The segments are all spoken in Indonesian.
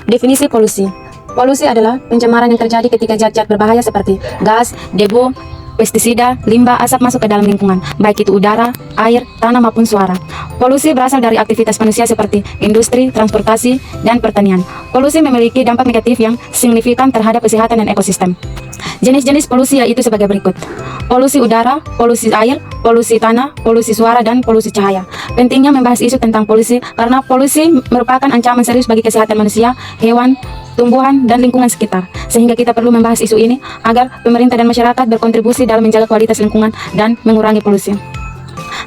Definisi polusi. Polusi adalah pencemaran yang terjadi ketika zat-zat berbahaya seperti gas, debu, pestisida, limbah, asap masuk ke dalam lingkungan, baik itu udara, air, tanah maupun suara. Polusi berasal dari aktivitas manusia seperti industri, transportasi, dan pertanian. Polusi memiliki dampak negatif yang signifikan terhadap kesehatan dan ekosistem. Jenis-jenis polusi yaitu sebagai berikut: polusi udara, polusi air, polusi tanah, polusi suara, dan polusi cahaya. Pentingnya membahas isu tentang polusi karena polusi merupakan ancaman serius bagi kesehatan manusia, hewan, tumbuhan, dan lingkungan sekitar. Sehingga kita perlu membahas isu ini agar pemerintah dan masyarakat berkontribusi dalam menjaga kualitas lingkungan dan mengurangi polusi,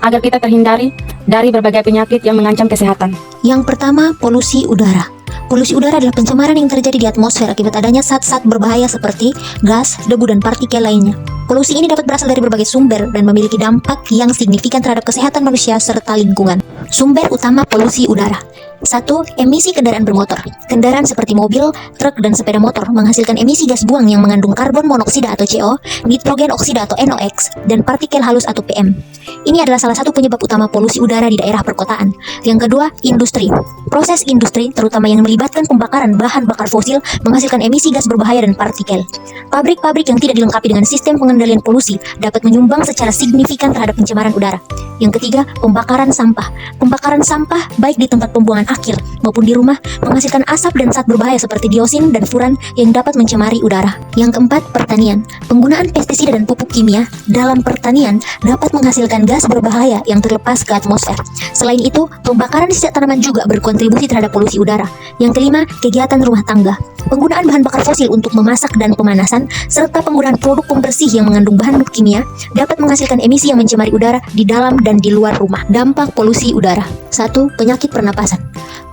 agar kita terhindari dari berbagai penyakit yang mengancam kesehatan. Yang pertama, polusi udara. Polusi udara adalah pencemaran yang terjadi di atmosfer akibat adanya zat-zat berbahaya seperti gas, debu, dan partikel lainnya. Polusi ini dapat berasal dari berbagai sumber dan memiliki dampak yang signifikan terhadap kesehatan manusia serta lingkungan. Sumber utama polusi udara. 1. Emisi kendaraan bermotor. Kendaraan seperti mobil, truk, dan sepeda motor menghasilkan emisi gas buang yang mengandung karbon monoksida atau CO, nitrogen oksida atau NOx, dan partikel halus atau PM. Ini adalah salah satu penyebab utama polusi udara di daerah perkotaan. Yang kedua, industri. Proses industri, terutama yang melibatkan pembakaran bahan bakar fosil, menghasilkan emisi gas berbahaya dan partikel. Pabrik-pabrik yang tidak dilengkapi dengan sistem pengendalian polusi dapat menyumbang secara signifikan terhadap pencemaran udara. Yang ketiga, pembakaran sampah. Pembakaran sampah baik di tempat pembuangan akhir maupun di rumah menghasilkan asap dan zat berbahaya seperti diosin dan furan yang dapat mencemari udara. Yang keempat, pertanian. Penggunaan pestisida dan pupuk kimia dalam pertanian dapat menghasilkan gas berbahaya yang terlepas ke atmosfer. Selain itu, pembakaran sisa tanaman juga berkontribusi terhadap polusi udara. Yang kelima, kegiatan rumah tangga. Penggunaan bahan bakar fosil untuk memasak dan pemanasan serta penggunaan produk pembersih yang mengandung bahan kimia dapat menghasilkan emisi yang mencemari udara di dalam dan di luar rumah. Dampak polusi udara. 1. Penyakit pernapasan.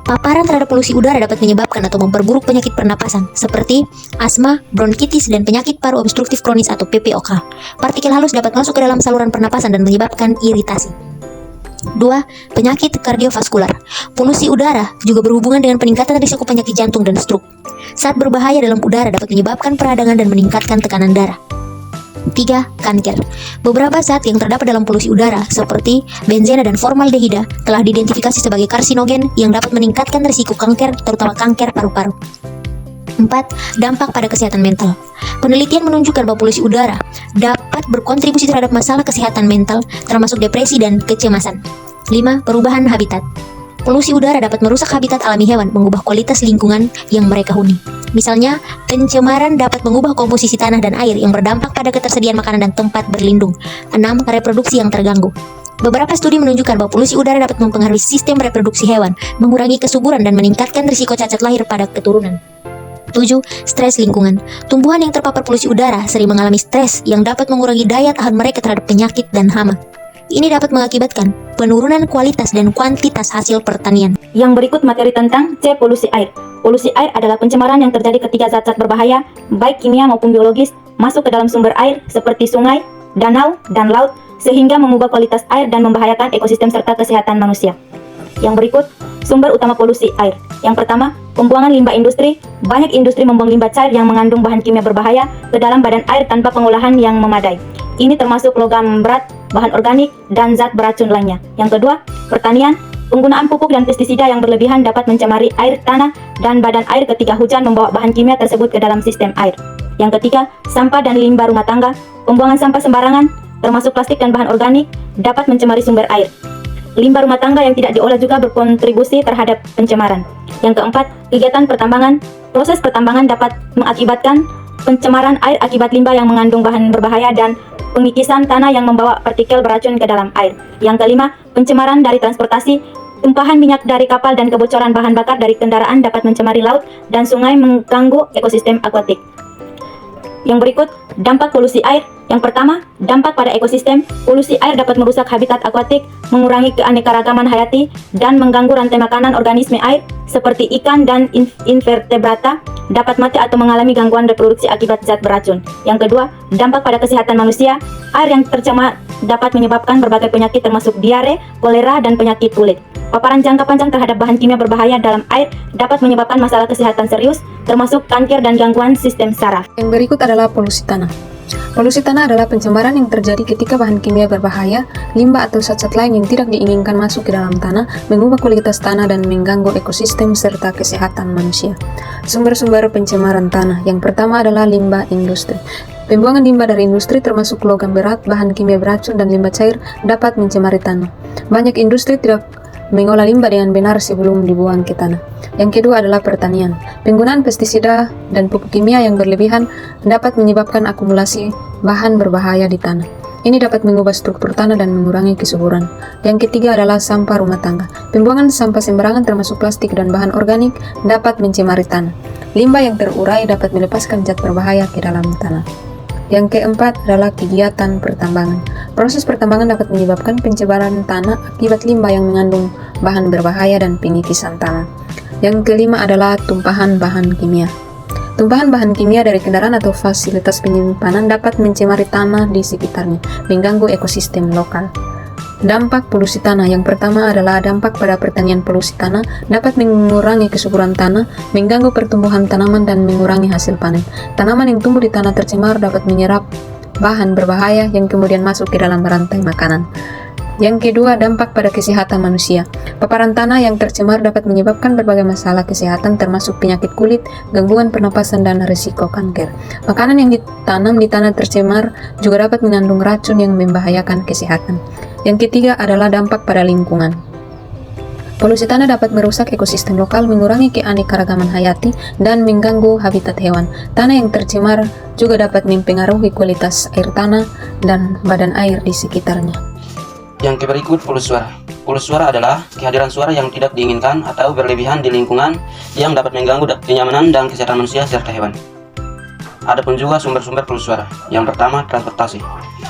Paparan terhadap polusi udara dapat menyebabkan atau memperburuk penyakit pernapasan seperti asma, bronkitis, dan penyakit paru obstruktif kronis atau PPOK. Partikel halus dapat masuk ke dalam saluran pernapasan dan menyebabkan iritasi. 2. Penyakit kardiovaskular. Polusi udara juga berhubungan dengan peningkatan risiko penyakit jantung dan stroke. Zat berbahaya dalam udara dapat menyebabkan peradangan dan meningkatkan tekanan darah. 3. Kanker. Beberapa zat yang terdapat dalam polusi udara seperti benzena dan formaldehida telah diidentifikasi sebagai karsinogen yang dapat meningkatkan risiko kanker, terutama kanker paru-paru. 4. Dampak pada kesehatan mental. Penelitian menunjukkan bahwa polusi udara dapat berkontribusi terhadap masalah kesehatan mental, termasuk depresi dan kecemasan. 5. Perubahan habitat. Polusi udara dapat merusak habitat alami hewan, mengubah kualitas lingkungan yang mereka huni. Misalnya, pencemaran dapat mengubah komposisi tanah dan air yang berdampak pada ketersediaan makanan dan tempat berlindung. 6. Reproduksi yang terganggu. Beberapa studi menunjukkan bahwa polusi udara dapat mempengaruhi sistem reproduksi hewan, mengurangi kesuburan dan meningkatkan risiko cacat lahir pada keturunan. 7. Stres lingkungan. Tumbuhan yang terpapar polusi udara sering mengalami stres yang dapat mengurangi daya tahan mereka terhadap penyakit dan hama. Ini dapat mengakibatkan penurunan kualitas dan kuantitas hasil pertanian. Yang berikut materi tentang C. Polusi air. Polusi air adalah pencemaran yang terjadi ketika zat-zat berbahaya, baik kimia maupun biologis, masuk ke dalam sumber air seperti sungai, danau, dan laut, sehingga mengubah kualitas air dan membahayakan ekosistem serta kesehatan manusia. Yang berikut, sumber utama polusi air. Yang pertama, pembuangan limbah industri. Banyak industri membuang limbah cair yang mengandung bahan kimia berbahaya ke dalam badan air tanpa pengolahan yang memadai. Ini termasuk logam berat, bahan organik, dan zat beracun lainnya. Yang kedua, pertanian. Penggunaan pupuk dan pestisida yang berlebihan dapat mencemari air tanah dan badan air ketika hujan membawa bahan kimia tersebut ke dalam sistem air. Yang ketiga, sampah dan limbah rumah tangga. Pembuangan sampah sembarangan, termasuk plastik dan bahan organik, dapat mencemari sumber air. Limbah rumah tangga yang tidak diolah juga berkontribusi terhadap pencemaran. Yang keempat, kegiatan pertambangan. Proses pertambangan dapat mengakibatkan pencemaran air akibat limbah yang mengandung bahan berbahaya dan pengikisan tanah yang membawa partikel beracun ke dalam air. Yang kelima, pencemaran dari transportasi. Tumpahan minyak dari kapal dan kebocoran bahan bakar dari kendaraan dapat mencemari laut dan sungai, mengganggu ekosistem akuatik. Yang berikut, dampak polusi air. Yang pertama, dampak pada ekosistem. Polusi air dapat merusak habitat akuatik, mengurangi keanekaragaman hayati, dan mengganggu rantai makanan organisme air seperti ikan dan invertebrata, dapat mati atau mengalami gangguan reproduksi akibat zat beracun. Yang kedua, dampak pada kesehatan manusia. Air yang tercemar dapat menyebabkan berbagai penyakit termasuk diare, kolera, dan penyakit kulit. Paparan jangka panjang terhadap bahan kimia berbahaya dalam air dapat menyebabkan masalah kesehatan serius, termasuk kanker dan gangguan sistem saraf. Yang berikut adalah polusi tanah. Polusi tanah adalah pencemaran yang terjadi ketika bahan kimia berbahaya, limbah atau zat-zat lain yang tidak diinginkan masuk ke dalam tanah, mengubah kualitas tanah dan mengganggu ekosistem serta kesehatan manusia. Sumber-sumber pencemaran tanah. Yang pertama adalah limbah industri. Pembuangan limbah dari industri termasuk logam berat, bahan kimia beracun, dan limbah cair dapat mencemari tanah. Banyak industri tidak mengolah limbah dengan benar sebelum dibuang ke tanah. Yang kedua adalah pertanian. Penggunaan pestisida dan pupuk kimia yang berlebihan dapat menyebabkan akumulasi bahan berbahaya di tanah. Ini dapat mengubah struktur tanah dan mengurangi kesuburan. Yang ketiga adalah sampah rumah tangga. Pembuangan sampah sembarangan termasuk plastik dan bahan organik dapat mencemari tanah. Limbah yang terurai dapat melepaskan zat berbahaya ke dalam tanah. Yang keempat adalah kegiatan pertambangan. Proses pertambangan dapat menyebabkan pencemaran tanah akibat limbah yang mengandung bahan berbahaya dan pengikisan tanah. Yang kelima adalah tumpahan bahan kimia. Tumpahan bahan kimia dari kendaraan atau fasilitas penyimpanan dapat mencemari tanah di sekitarnya, mengganggu ekosistem lokal. Dampak polusi tanah. Yang pertama adalah dampak pada pertanian. Polusi tanah dapat mengurangi kesuburan tanah, mengganggu pertumbuhan tanaman, dan mengurangi hasil panen. Tanaman yang tumbuh di tanah tercemar dapat menyerap bahan berbahaya yang kemudian masuk ke dalam rantai makanan. Yang kedua, dampak pada kesehatan manusia. Paparan tanah yang tercemar dapat menyebabkan berbagai masalah kesehatan termasuk penyakit kulit, gangguan pernapasan, dan risiko kanker. Makanan yang ditanam di tanah tercemar juga dapat mengandung racun yang membahayakan kesehatan. Yang ketiga adalah dampak pada lingkungan. Polusi tanah dapat merusak ekosistem lokal, mengurangi keanekaragaman hayati, dan mengganggu habitat hewan. Tanah yang tercemar juga dapat mempengaruhi kualitas air tanah dan badan air di sekitarnya. Yang berikut polusi suara. Polusi suara adalah kehadiran suara yang tidak diinginkan atau berlebihan di lingkungan yang dapat mengganggu kenyamanan dan kesehatan manusia serta hewan. Adapun juga sumber-sumber polusi suara. Yang pertama, transportasi.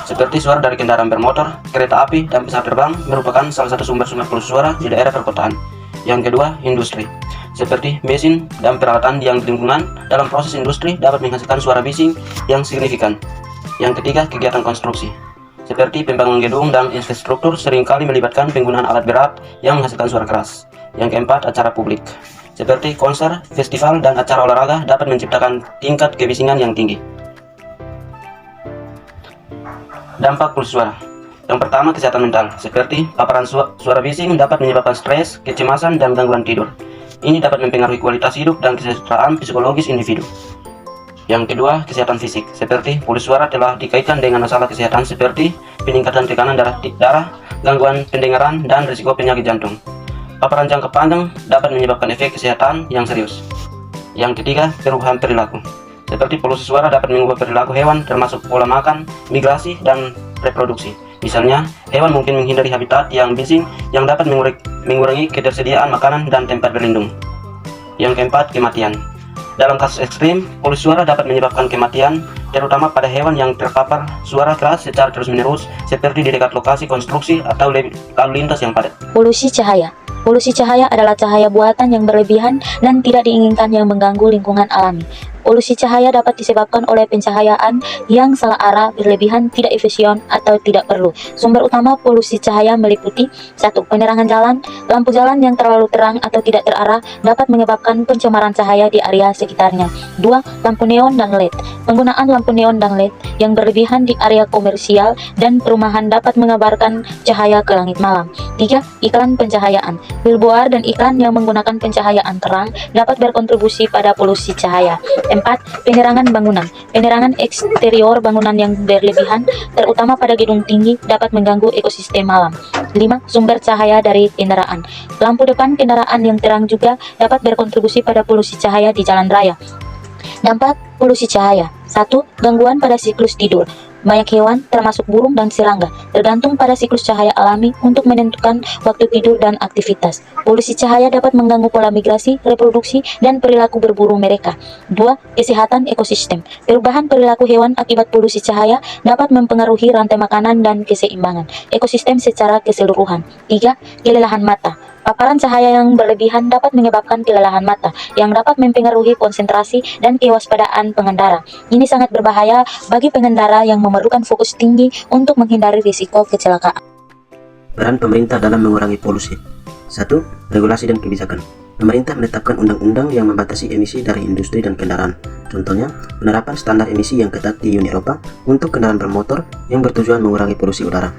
Seperti suara dari kendaraan bermotor, kereta api, dan pesawat terbang merupakan salah satu sumber-sumber polusi suara di daerah perkotaan. Yang kedua, industri. Seperti mesin dan peralatan yang di lingkungan dalam proses industri dapat menghasilkan suara bising yang signifikan. Yang ketiga, kegiatan konstruksi. Seperti pembangunan gedung dan infrastruktur seringkali melibatkan penggunaan alat berat yang menghasilkan suara keras. Yang keempat, acara publik. Seperti konser, festival, dan acara olahraga dapat menciptakan tingkat kebisingan yang tinggi. Dampak polusi suara. Yang pertama, kesehatan mental. Seperti paparan suara bising dapat menyebabkan stres, kecemasan, dan gangguan tidur. Ini dapat mempengaruhi kualitas hidup dan kesejahteraan psikologis individu. Yang kedua, kesehatan fisik. Seperti polusi suara telah dikaitkan dengan masalah kesehatan seperti peningkatan tekanan darah, gangguan pendengaran, dan risiko penyakit jantung. Paparan jangka panjang dapat menyebabkan efek kesehatan yang serius. Yang ketiga, perubahan perilaku. Seperti polusi suara dapat mengubah perilaku hewan termasuk pola makan, migrasi, dan reproduksi. Misalnya, hewan mungkin menghindari habitat yang bising yang dapat mengurangi ketersediaan makanan dan tempat berlindung. Yang keempat, kematian. Dalam kasus ekstrim, polusi suara dapat menyebabkan kematian, terutama pada hewan yang terpapar suara keras secara terus-menerus, seperti di dekat lokasi konstruksi atau lalu lintas yang padat. Polusi cahaya. Polusi cahaya adalah cahaya buatan yang berlebihan dan tidak diinginkan yang mengganggu lingkungan alami. Polusi cahaya dapat disebabkan oleh pencahayaan yang salah arah, berlebihan, tidak efisien, atau tidak perlu. Sumber utama polusi cahaya meliputi 1. Penerangan jalan. Lampu jalan yang terlalu terang atau tidak terarah dapat menyebabkan pencemaran cahaya di area sekitarnya. 2. Lampu neon dan LED. Penggunaan lampu neon dan LED yang berlebihan di area komersial dan perumahan dapat mengabarkan cahaya ke langit malam. 3. Iklan pencahayaan. Billboard dan iklan yang menggunakan pencahayaan terang dapat berkontribusi pada polusi cahaya. 4. Penerangan bangunan. Penerangan eksterior bangunan yang berlebihan, terutama pada gedung tinggi, dapat mengganggu ekosistem malam. 5. Sumber cahaya dari kendaraan. Lampu depan kendaraan yang terang juga dapat berkontribusi pada polusi cahaya di jalan raya. Dampak polusi cahaya. 1. Gangguan pada siklus tidur. Banyak hewan, termasuk burung dan serangga, tergantung pada siklus cahaya alami untuk menentukan waktu tidur dan aktivitas. Polusi cahaya dapat mengganggu pola migrasi, reproduksi, dan perilaku berburu mereka. 2. Kesehatan ekosistem. Perubahan perilaku hewan akibat polusi cahaya dapat mempengaruhi rantai makanan dan keseimbangan ekosistem secara keseluruhan. 3. Kelelahan mata. Paparan cahaya yang berlebihan dapat menyebabkan kelelahan mata yang dapat mempengaruhi konsentrasi dan kewaspadaan pengendara. Ini sangat berbahaya bagi pengendara yang memerlukan fokus tinggi untuk menghindari risiko kecelakaan. Peran pemerintah dalam mengurangi polusi. 1. Regulasi dan kebijakan. pemerintah menetapkan undang-undang yang membatasi emisi dari industri dan kendaraan. Contohnya, penerapan standar emisi yang ketat di Uni Eropa untuk kendaraan bermotor yang bertujuan mengurangi polusi udara.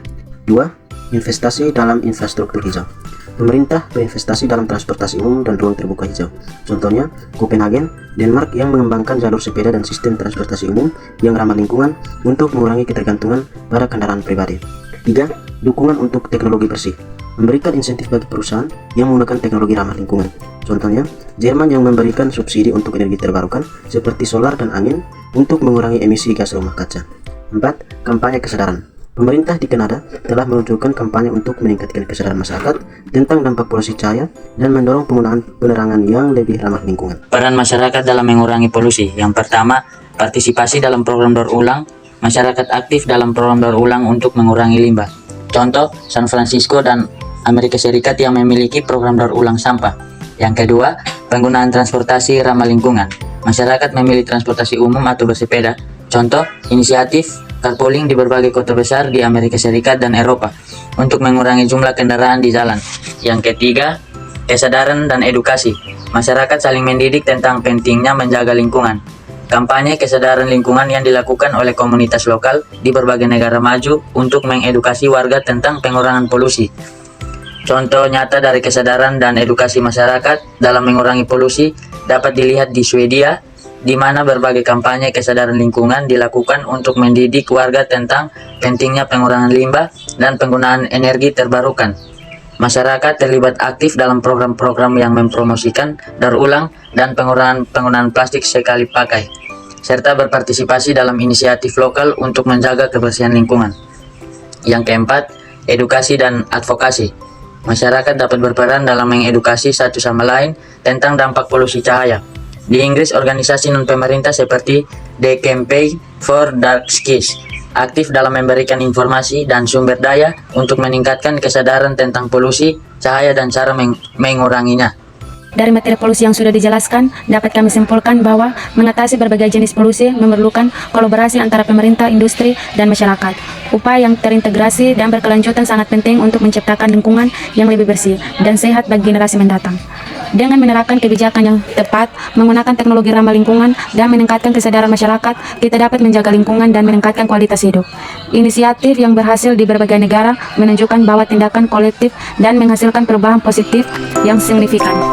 2. Investasi dalam infrastruktur hijau. Pemerintah berinvestasi dalam transportasi umum dan ruang terbuka hijau. Contohnya, Copenhagen, Denmark yang mengembangkan jalur sepeda dan sistem transportasi umum yang ramah lingkungan untuk mengurangi ketergantungan pada kendaraan pribadi. 3. Dukungan untuk teknologi bersih. Memberikan insentif bagi perusahaan yang menggunakan teknologi ramah lingkungan. Contohnya, Jerman yang memberikan subsidi untuk energi terbarukan seperti solar dan angin untuk mengurangi emisi gas rumah kaca. 4. Kampanye kesadaran. Pemerintah di Kanada telah meluncurkan kampanye untuk meningkatkan kesadaran masyarakat tentang dampak polusi cahaya dan mendorong penggunaan penerangan yang lebih ramah lingkungan. Peran masyarakat dalam mengurangi polusi. Yang pertama, partisipasi dalam program daur ulang. Masyarakat aktif dalam program daur ulang untuk mengurangi limbah. Contoh, San Francisco dan Amerika Serikat yang memiliki program daur ulang sampah. Yang kedua, penggunaan transportasi ramah lingkungan. Masyarakat memilih transportasi umum atau bersepeda. Contoh, inisiatif carpooling di berbagai kota besar di Amerika Serikat dan Eropa untuk mengurangi jumlah kendaraan di jalan. Yang ketiga, kesadaran dan edukasi. Masyarakat saling mendidik tentang pentingnya menjaga lingkungan. Kampanye kesadaran lingkungan yang dilakukan oleh komunitas lokal di berbagai negara maju untuk mengedukasi warga tentang pengurangan polusi. Contoh nyata dari kesadaran dan edukasi masyarakat dalam mengurangi polusi dapat dilihat di Swedia, di mana berbagai kampanye kesadaran lingkungan dilakukan untuk mendidik warga tentang pentingnya pengurangan limbah dan penggunaan energi terbarukan. Masyarakat terlibat aktif dalam program-program yang mempromosikan daur ulang dan pengurangan penggunaan plastik sekali pakai, serta berpartisipasi dalam inisiatif lokal untuk menjaga kebersihan lingkungan. Yang keempat, edukasi dan advokasi. Masyarakat dapat berperan dalam mengedukasi satu sama lain tentang dampak polusi cahaya. Di Inggris, organisasi non-pemerintah seperti The Campaign for Dark Skies aktif dalam memberikan informasi dan sumber daya untuk meningkatkan kesadaran tentang polusi cahaya dan cara menguranginya. Dari materi polusi yang sudah dijelaskan, dapat kami simpulkan bahwa mengatasi berbagai jenis polusi memerlukan kolaborasi antara pemerintah, industri, dan masyarakat. Upaya yang terintegrasi dan berkelanjutan sangat penting untuk menciptakan lingkungan yang lebih bersih dan sehat bagi generasi mendatang. Dengan menerapkan kebijakan yang tepat, menggunakan teknologi ramah lingkungan, dan meningkatkan kesadaran masyarakat, kita dapat menjaga lingkungan dan meningkatkan kualitas hidup. Inisiatif yang berhasil di berbagai negara menunjukkan bahwa tindakan kolektif dan menghasilkan perubahan positif yang signifikan.